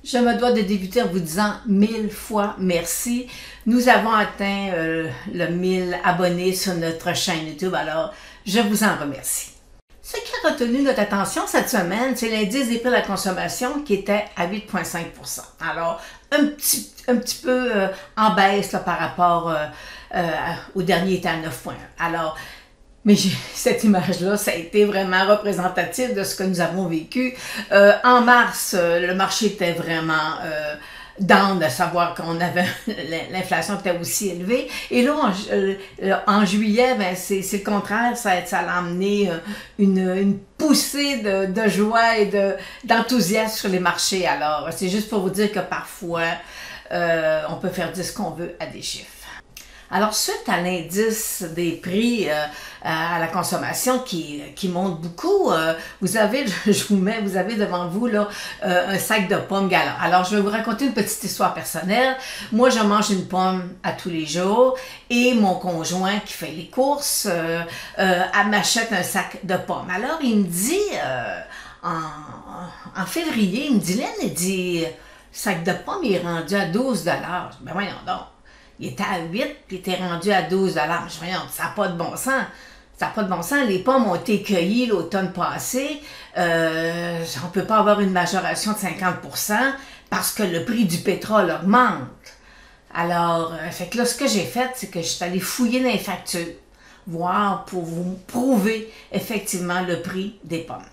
Je me dois de débuter en vous disant 1000 fois merci. Nous avons atteint le 1000 abonnés sur notre chaîne YouTube, alors je vous en remercie. Ce qui a retenu notre attention cette semaine, c'est l'indice des prix de la consommation qui était à 8,5 %. Alors, un petit peu en baisse là, par rapport au dernier était à 9,1 %. Alors, mais cette image-là, ça a été vraiment représentatif de ce que nous avons vécu. En mars, le marché était vraiment down de savoir qu'on avait l'inflation était aussi élevée. Et là, en juillet, ben, c'est le contraire, ça a amené une poussée de joie et d'enthousiasme sur les marchés. Alors, c'est juste pour vous dire que parfois, on peut faire dire ce qu'on veut à des chiffres. Alors, suite à l'indice des prix à la consommation qui monte beaucoup, vous avez devant vous là, un sac de pommes Gala. Alors, je vais vous raconter une petite histoire personnelle. Moi, je mange une pomme à tous les jours et mon conjoint qui fait les courses, elle m'achète un sac de pommes. Alors, il me dit, en février, il me dit, Lynn, il dit, le sac de pommes est rendu à 12 $. Ben voyons donc. Il était à 8 puis il était rendu à 12 $. Je dis, ça n'a pas de bon sens. Ça n'a pas de bon sens. Les pommes ont été cueillies l'automne passé. On ne peut pas avoir une majoration de 50 % parce que le prix du pétrole augmente. Alors, fait que là, ce que j'ai fait, c'est que je suis allée fouiller dans les factures, voir pour vous prouver effectivement le prix des pommes.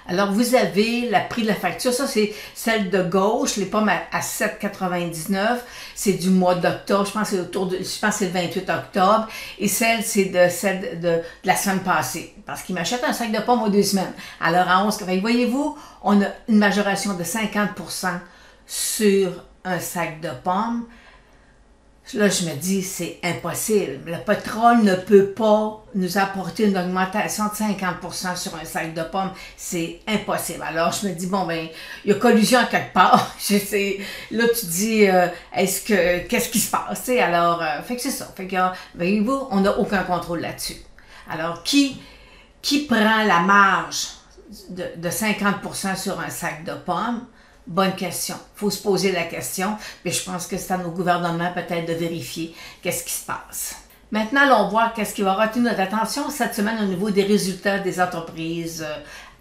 Alors, vous avez le prix de la facture, ça c'est celle de gauche, les pommes à 7,99, c'est du mois d'octobre, je pense que c'est le 28 octobre, et celle de la semaine passée, parce qu'il m'achète un sac de pommes aux 2 semaines. Alors, à 11, voyez-vous, on a une majoration de 50 % sur un sac de pommes. Là, je me dis, c'est impossible. Le pétrole ne peut pas nous apporter une augmentation de 50 % sur un sac de pommes. C'est impossible. Alors, je me dis, bon, ben, il y a collusion à quelque part. Là, tu dis, qu'est-ce qui se passe? T'sais? Alors, fait que c'est ça. Fait que, voyez-vous, on n'a aucun contrôle là-dessus. Alors, qui prend la marge de 50 % sur un sac de pommes? Bonne question. Il faut se poser la question, mais je pense que c'est à nos gouvernements peut-être de vérifier qu'est-ce qui se passe. Maintenant, allons voir qu'est-ce qui va retenir notre attention cette semaine au niveau des résultats des entreprises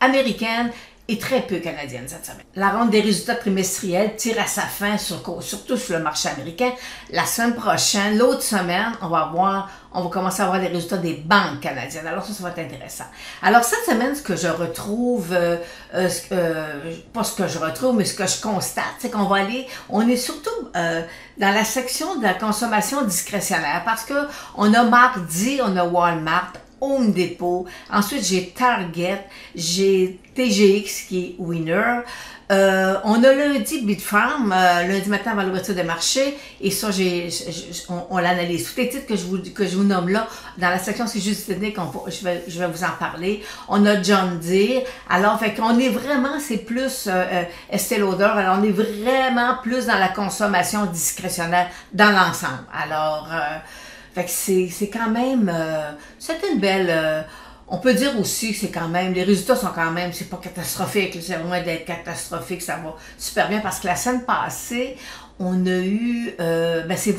américaines et très peu canadiennes cette semaine. La ronde des résultats trimestriels tire à sa fin, surtout sur le marché américain. La semaine prochaine, l'autre semaine, on va commencer à voir les résultats des banques canadiennes. Alors ça va être intéressant. Alors cette semaine, ce que je retrouve, pas ce que je retrouve, mais ce que je constate, c'est on est surtout dans la section de la consommation discrétionnaire parce que on a Mardi, on a Walmart, Home Depot, ensuite j'ai Target, j'ai TGX qui est winner. On a lundi Bitfarm, lundi matin avant l'ouverture des marchés, et ça, on l'analyse. Tous les titres que je vous nomme là, dans la section c'est juste technique, je vais vous en parler. On a John Deere, alors fait qu'on est vraiment, c'est plus Estée Lauder, alors on est vraiment plus dans la consommation discrétionnaire dans l'ensemble. Alors, fait que c'est quand même, c'est une belle, on peut dire aussi que c'est quand même, les résultats sont quand même, c'est pas catastrophique, c'est loin d'être catastrophique, ça va super bien parce que la semaine passée, on a eu, c'est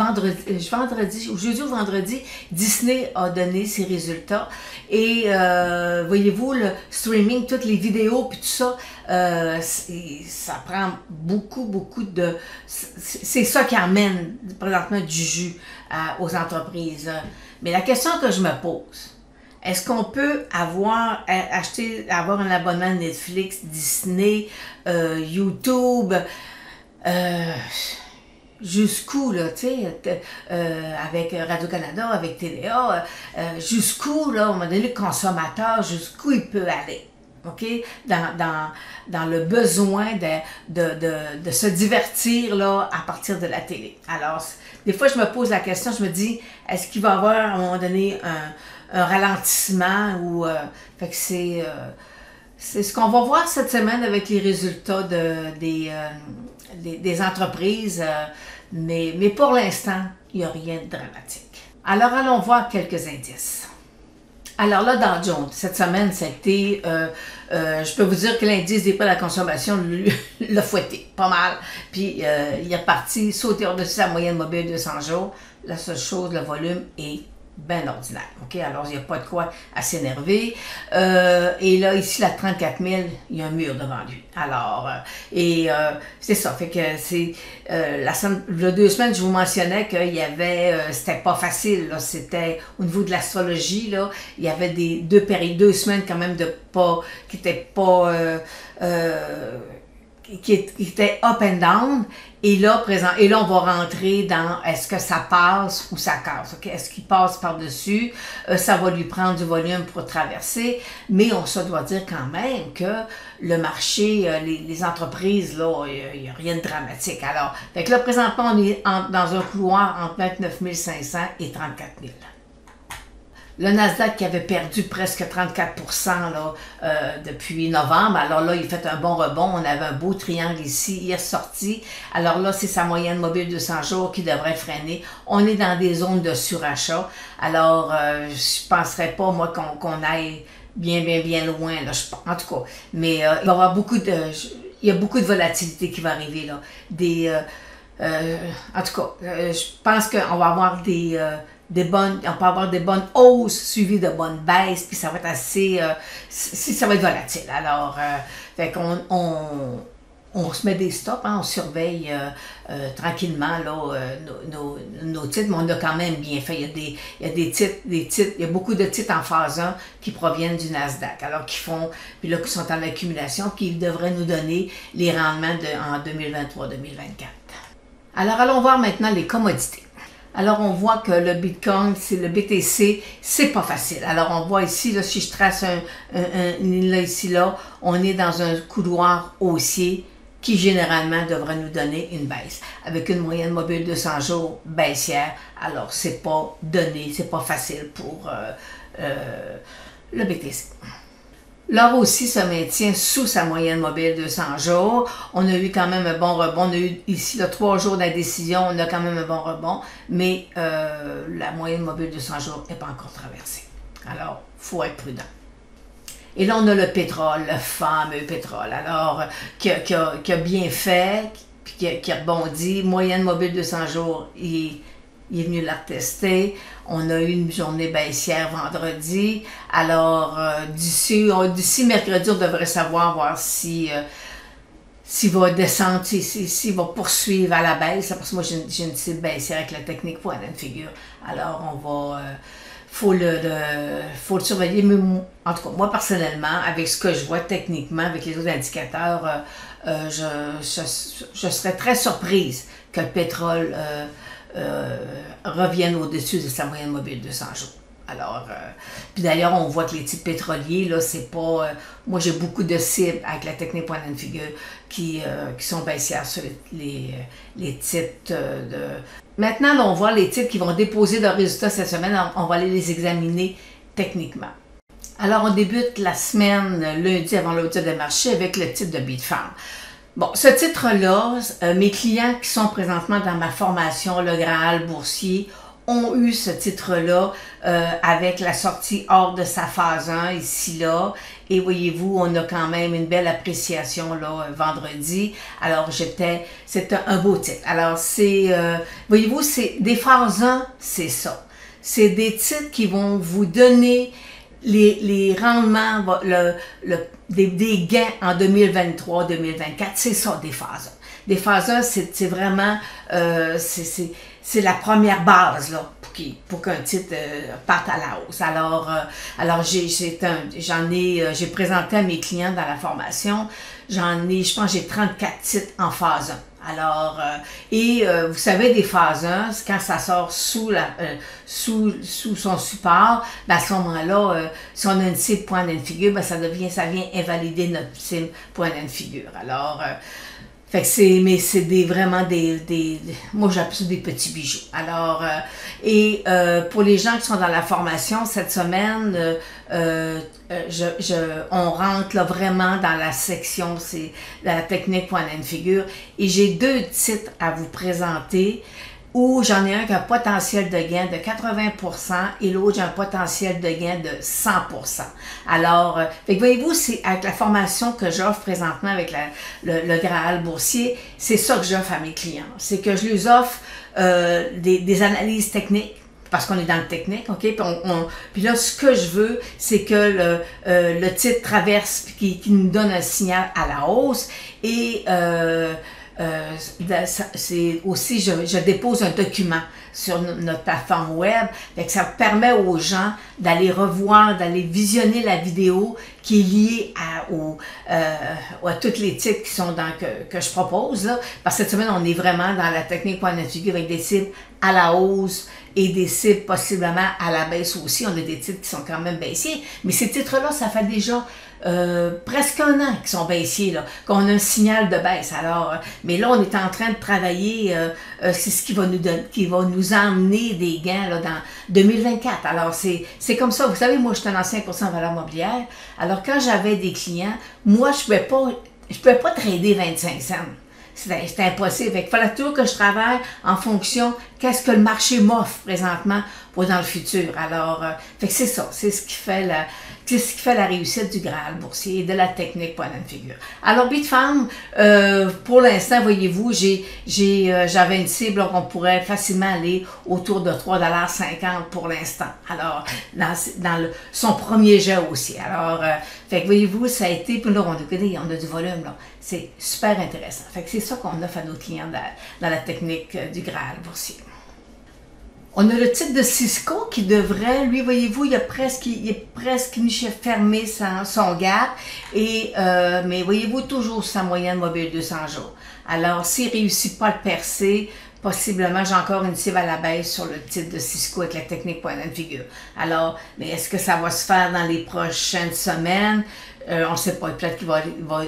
jeudi ou vendredi, Disney a donné ses résultats et voyez-vous, le streaming, toutes les vidéos puis tout ça, ça prend beaucoup de, c'est ça qui amène présentement du jus aux entreprises. Mais la question que je me pose, est-ce qu'on peut avoir un abonnement Netflix, Disney, YouTube, jusqu'où, là, tu sais, avec Radio-Canada, avec TVA, jusqu'où, là, à un moment donné, le consommateur, jusqu'où il peut aller, OK? Dans le besoin de se divertir, là, à partir de la télé. Alors, des fois, je me pose la question, je me dis, est-ce qu'il va y avoir, à un moment donné, un ralentissement ou fait que c'est ce qu'on va voir cette semaine avec les résultats des entreprises, mais pour l'instant, il n'y a rien de dramatique. Alors allons voir quelques indices. Alors là, Dow Jones, cette semaine, c'était, je peux vous dire que l'indice des prix à la consommation l'a fouetté, pas mal. Puis il est reparti, sauter au-dessus de la moyenne mobile de 200 jours. La seule chose, le volume est bien ordinaire. OK? Alors, il n'y a pas de quoi à s'énerver. Et là, ici, la 34 000, il y a un mur devant lui. Alors, c'est ça. Fait que c'est... le 2 semaines, je vous mentionnais qu'il y avait... c'était pas facile, là. C'était au niveau de l'astrologie, là. Il y avait des deux semaines quand même de pas... qui n'étaient pas... qui était up and down, et là, on va rentrer dans est-ce que ça passe ou ça casse, okay? Est-ce qu'il passe par-dessus, ça va lui prendre du volume pour traverser, mais on se doit dire quand même que le marché, les entreprises, là, il n'y a rien de dramatique. Alors, fait que là, présentement, on est dans un couloir entre 29 500 et 34 000. Le Nasdaq qui avait perdu presque 34% là, depuis novembre. Alors là, il fait un bon rebond. On avait un beau triangle ici. Il est sorti. Alors là, c'est sa moyenne mobile de 200 jours qui devrait freiner. On est dans des zones de surachat. Alors, je ne penserais pas, moi, qu'on aille bien loin. Là, en tout cas. Mais il va y avoir beaucoup de... Il y a beaucoup de volatilité qui va arriver. Là. En tout cas, je pense qu'on va avoir on peut avoir des bonnes hausses suivies de bonnes baisses, puis ça va être assez, ça va être volatile. Alors, fait qu'on on se met des stops, hein, on surveille tranquillement là, nos titres, mais on a quand même bien fait. Il y a des titres, il y a beaucoup de titres en phase 1 qui proviennent du Nasdaq, alors qui sont en accumulation, qui devraient nous donner les rendements en 2023-2024. Alors, allons voir maintenant les commodités. Alors, on voit que le Bitcoin, c'est le BTC, c'est pas facile. Alors, on voit ici, là, si je trace une ligne là, ici, là, on est dans un couloir haussier qui, généralement, devrait nous donner une baisse. Avec une moyenne mobile de 100 jours baissière. Alors, c'est pas donné, c'est pas facile pour le BTC. L'or aussi se maintient sous sa moyenne mobile de 100 jours. On a eu quand même un bon rebond. On a eu ici là, 3 jours d'indécision. On a quand même un bon rebond. Mais la moyenne mobile de 100 jours n'est pas encore traversée. Alors, il faut être prudent. Et là, on a le pétrole, le fameux pétrole. Alors, qui a bien fait, puis qui a rebondi. Moyenne mobile de 100 jours, il est venu la retester. On a eu une journée baissière vendredi. Alors, d'ici mercredi, on devrait voir s'il va descendre, s'il va poursuivre à la baisse. Parce que moi, j'ai une cible baissière avec la technique point and figure. Alors, faut le surveiller. Mais en tout cas, moi, personnellement, avec ce que je vois techniquement, avec les autres indicateurs, je serais très surprise que le pétrole reviennent au-dessus de sa moyenne mobile de 100 jours. Alors, puis d'ailleurs, on voit que les titres pétroliers, là, c'est pas... moi, j'ai beaucoup de cibles avec la technique point and figure qui sont baissières sur les titres de... Maintenant, là, on voit les titres qui vont déposer leurs résultats cette semaine. On va aller les examiner techniquement. Alors, on débute la semaine lundi avant l'ouverture des marchés avec le titre de Bitfarms. Bon, ce titre-là, mes clients qui sont présentement dans ma formation, le Graal boursier, ont eu ce titre-là avec la sortie hors de sa phase 1, ici-là. Et voyez-vous, on a quand même une belle appréciation là vendredi. Alors, c'était un beau titre. Alors, voyez-vous, c'est des phases 1, c'est ça. C'est des titres qui vont vous donner les rendements, des gains en 2023-2024, c'est ça, des phases 1. Des phases 1, c'est vraiment, c'est la première base, là, pour qu'un titre parte à la hausse. Alors j'ai présenté à mes clients dans la formation, je pense j'ai 34 titres en phase 1. Alors, vous savez, des phases 1, quand ça sort sous son support, ben à ce moment-là, si on a une cible point and figure, ben ça vient invalider notre cible point and figure. Alors, fait que c'est vraiment moi j'appelle ça des petits bijoux. Alors, pour les gens qui sont dans la formation cette semaine, on rentre là vraiment dans la section, c'est la technique point and figure, et j'ai 2 titres à vous présenter où j'en ai un qui a un potentiel de gain de 80% et l'autre, j'ai un potentiel de gain de 100%. Alors, voyez-vous, c'est avec la formation que j'offre présentement avec le Graal boursier, c'est ça que j'offre à mes clients. C'est que je leur offre des analyses techniques, parce qu'on est dans le technique, OK? Puis là, ce que je veux, c'est que le titre traverse, qui nous donne un signal à la hausse, et c'est aussi, je dépose un document sur notre plateforme web, fait que ça permet aux gens d'aller revoir, d'aller visionner la vidéo qui est liée à toutes les titres qui sont que je propose là. Parce que cette semaine, on est vraiment dans la technique point de figure avec des cibles à la hausse et des cibles possiblement à la baisse aussi. On a des titres qui sont quand même baissiers, mais ces titres-là, ça fait déjà presque un an qu'ils sont baissiers, là, qu'on a un signal de baisse. Alors, mais là, on est en train de travailler, c'est ce qui va nous emmener des gains là, dans 2024. Alors, c'est comme ça. Vous savez, moi, je suis un ancien courtier en valeur mobilière. Alors, quand j'avais des clients, moi, je ne pouvais pas trader 25 cents. C'était impossible. Il fallait toujours que je travaille en fonction qu'est-ce que le marché m'offre présentement pour dans le futur. Alors, fait que c'est ça. C'est ce qui fait la réussite du Graal boursier et de la technique point de figure. Alors, Bitfarms, pour l'instant, voyez-vous, j'avais une cible qu'on pourrait facilement aller autour de 3,50 $ pour l'instant. Alors, dans son premier jet aussi. Alors, fait que voyez-vous, ça a été, puis là, on a du volume, là. C'est super intéressant. Fait que c'est ça qu'on offre à nos clients dans la technique du Graal boursier. On a le titre de Cisco qui devrait, lui, voyez-vous, il est presque fermé son gap, mais voyez-vous, toujours sa moyenne mobile 200 jours. Alors, s'il ne réussit pas à le percer, possiblement, j'ai encore une cible à la baisse sur le titre de Cisco avec la technique point de figure. Alors, mais est-ce que ça va se faire dans les prochaines semaines? On ne sait pas, peut-être qu'il va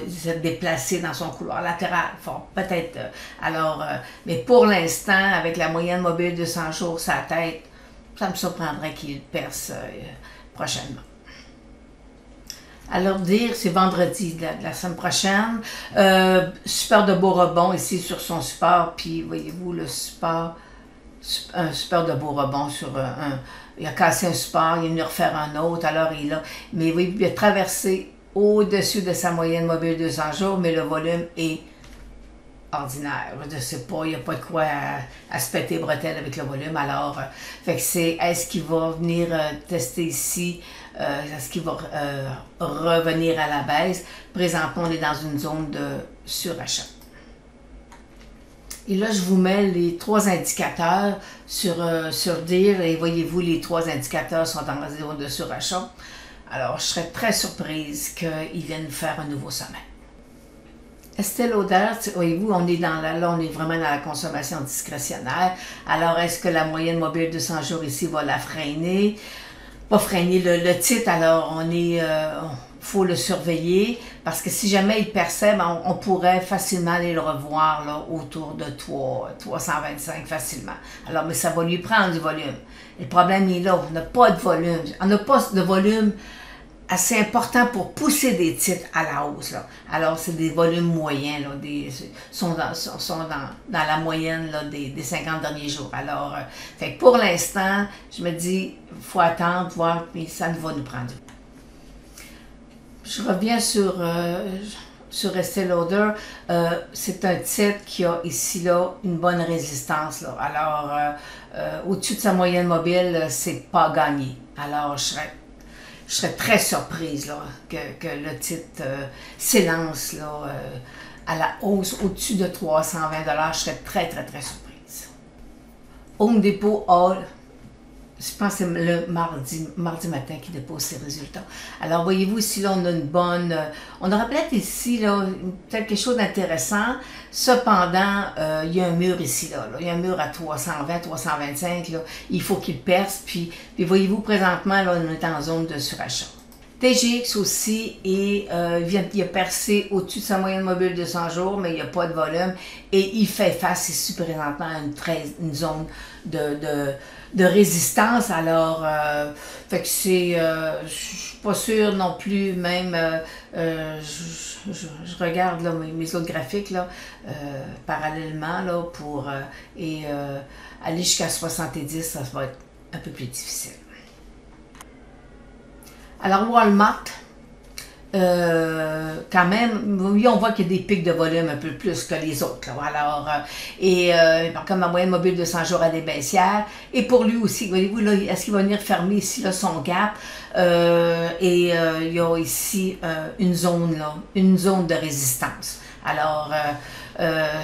se déplacer dans son couloir latéral, peut-être. Mais pour l'instant, avec la moyenne mobile de 100 jours sa tête, ça me surprendrait qu'il perce prochainement. Alors dire, c'est vendredi de la semaine prochaine. Super de beau rebond ici sur son support, puis voyez-vous le support, un super de beau rebond sur il a cassé un support, il est venu refaire un autre, alors il a, mais oui, il a traversé au-dessus de sa moyenne mobile 200 jours, mais le volume est ordinaire. Je ne sais pas, il n'y a pas de quoi à se péter bretelles avec le volume. Alors, fait que est-ce qu'il va venir tester ici? Est-ce qu'il va revenir à la baisse? Présentement, on est dans une zone de surachat. Et là, je vous mets les trois indicateurs sur DIR et voyez-vous, les trois indicateurs sont dans la zone de surachat. Alors, je serais très surprise qu'ils viennent faire un nouveau sommet. Estée Lauder, voyez-vous, on est là, on est vraiment dans la consommation discrétionnaire. Alors, est-ce que la moyenne mobile 200 jours ici va la freiner? Pas freiner le titre, alors faut le surveiller, parce que si jamais il perçait, on pourrait facilement aller le revoir là, autour de 325 facilement. Alors, mais ça va lui prendre du volume. Et le problème est là, on n'a pas de volume. On n'a pas de volume assez important pour pousser des titres à la hausse. Là. Alors, c'est des volumes moyens, là, sont dans la moyenne là, des 50 derniers jours. Alors, fait que pour l'instant, je me dis, il faut attendre, voir, mais ça va nous prendre. Je reviens sur Estée Lauder. C'est un titre qui a ici là une bonne résistance. Là. Alors, au-dessus de sa moyenne mobile, c'est pas gagné. Alors, je serais très surprise là, que le titre s'élance à la hausse au-dessus de 320 $. Je serais très, très, très surprise. Home Depot Hall. Je pense que c'est le mardi matin qui dépose ses résultats. Alors, voyez-vous, ici, là, on a une bonne... on aura peut-être ici, là, quelque chose d'intéressant. Cependant, il y a un mur ici, là. Il y a un mur à 320, 325, là. Il faut qu'il perce. Puis voyez-vous, présentement, là, on est en zone de surachat. TGX aussi, et il a percé au-dessus de sa moyenne mobile de 100 jours, mais il n'y a pas de volume. Et il fait face ici présentement à une zone de résistance. Alors, fait que c'est, je suis pas sûre non plus, même, je regarde là, mes autres graphiques là, parallèlement là, pour aller jusqu'à 70, ça va être un peu plus difficile. Alors Walmart, quand même, oui, on voit qu'il y a des pics de volume un peu plus que les autres. Là. Alors, comme la moyenne mobile de 100 jours à des baissières. Et pour lui aussi, voyez-vous, là, est-ce qu'il va venir fermer ici là, son gap? Il y a ici une zone de résistance. Alors,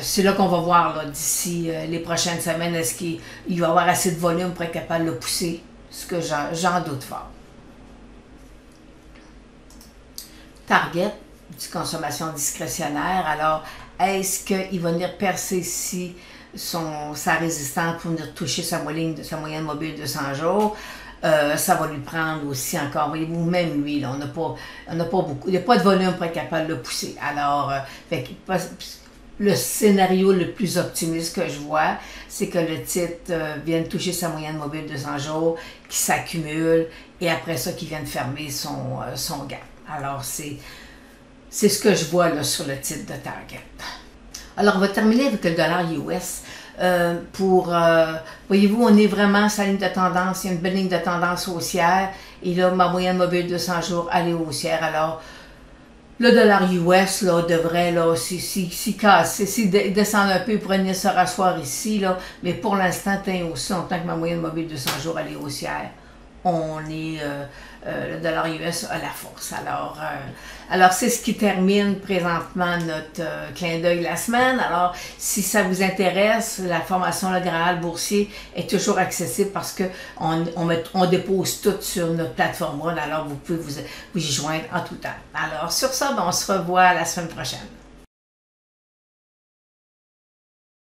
c'est là qu'on va voir d'ici les prochaines semaines, est-ce qu'il va avoir assez de volume pour être capable de le pousser? Ce que j'en doute fort. Target, du consommation discrétionnaire. Alors, est-ce qu'il va venir percer ici sa résistance pour venir toucher sa moyenne mobile de 100 jours? Ça va lui prendre aussi encore, voyez-vous, même lui, là, on n'a pas beaucoup, il n'y a pas de volume pour être capable de le pousser. Alors, le scénario le plus optimiste que je vois, c'est que le titre vienne toucher sa moyenne mobile de 100 jours, qui s'accumule, et après ça, qu'il vienne fermer son gap. Alors, c'est ce que je vois là, sur le titre de Target. Alors, on va terminer avec le dollar US. Voyez-vous, on est vraiment sur la ligne de tendance. Il y a une belle ligne de tendance haussière. Et là, ma moyenne mobile de 100 jours, elle est haussière. Alors, le dollar US là, devrait, là, s'il descend un peu, il pourrait venir se rasseoir ici. Là, mais pour l'instant, aussi, en tant que ma moyenne mobile de 100 jours, elle est haussière. Le dollar US a la force. Alors c'est ce qui termine présentement notre clin d'œil la semaine. Alors, si ça vous intéresse, la formation Le Graal boursier est toujours accessible parce qu'on dépose tout sur notre plateforme. Alors, vous pouvez vous y joindre en tout temps. Alors, sur ça, on se revoit la semaine prochaine.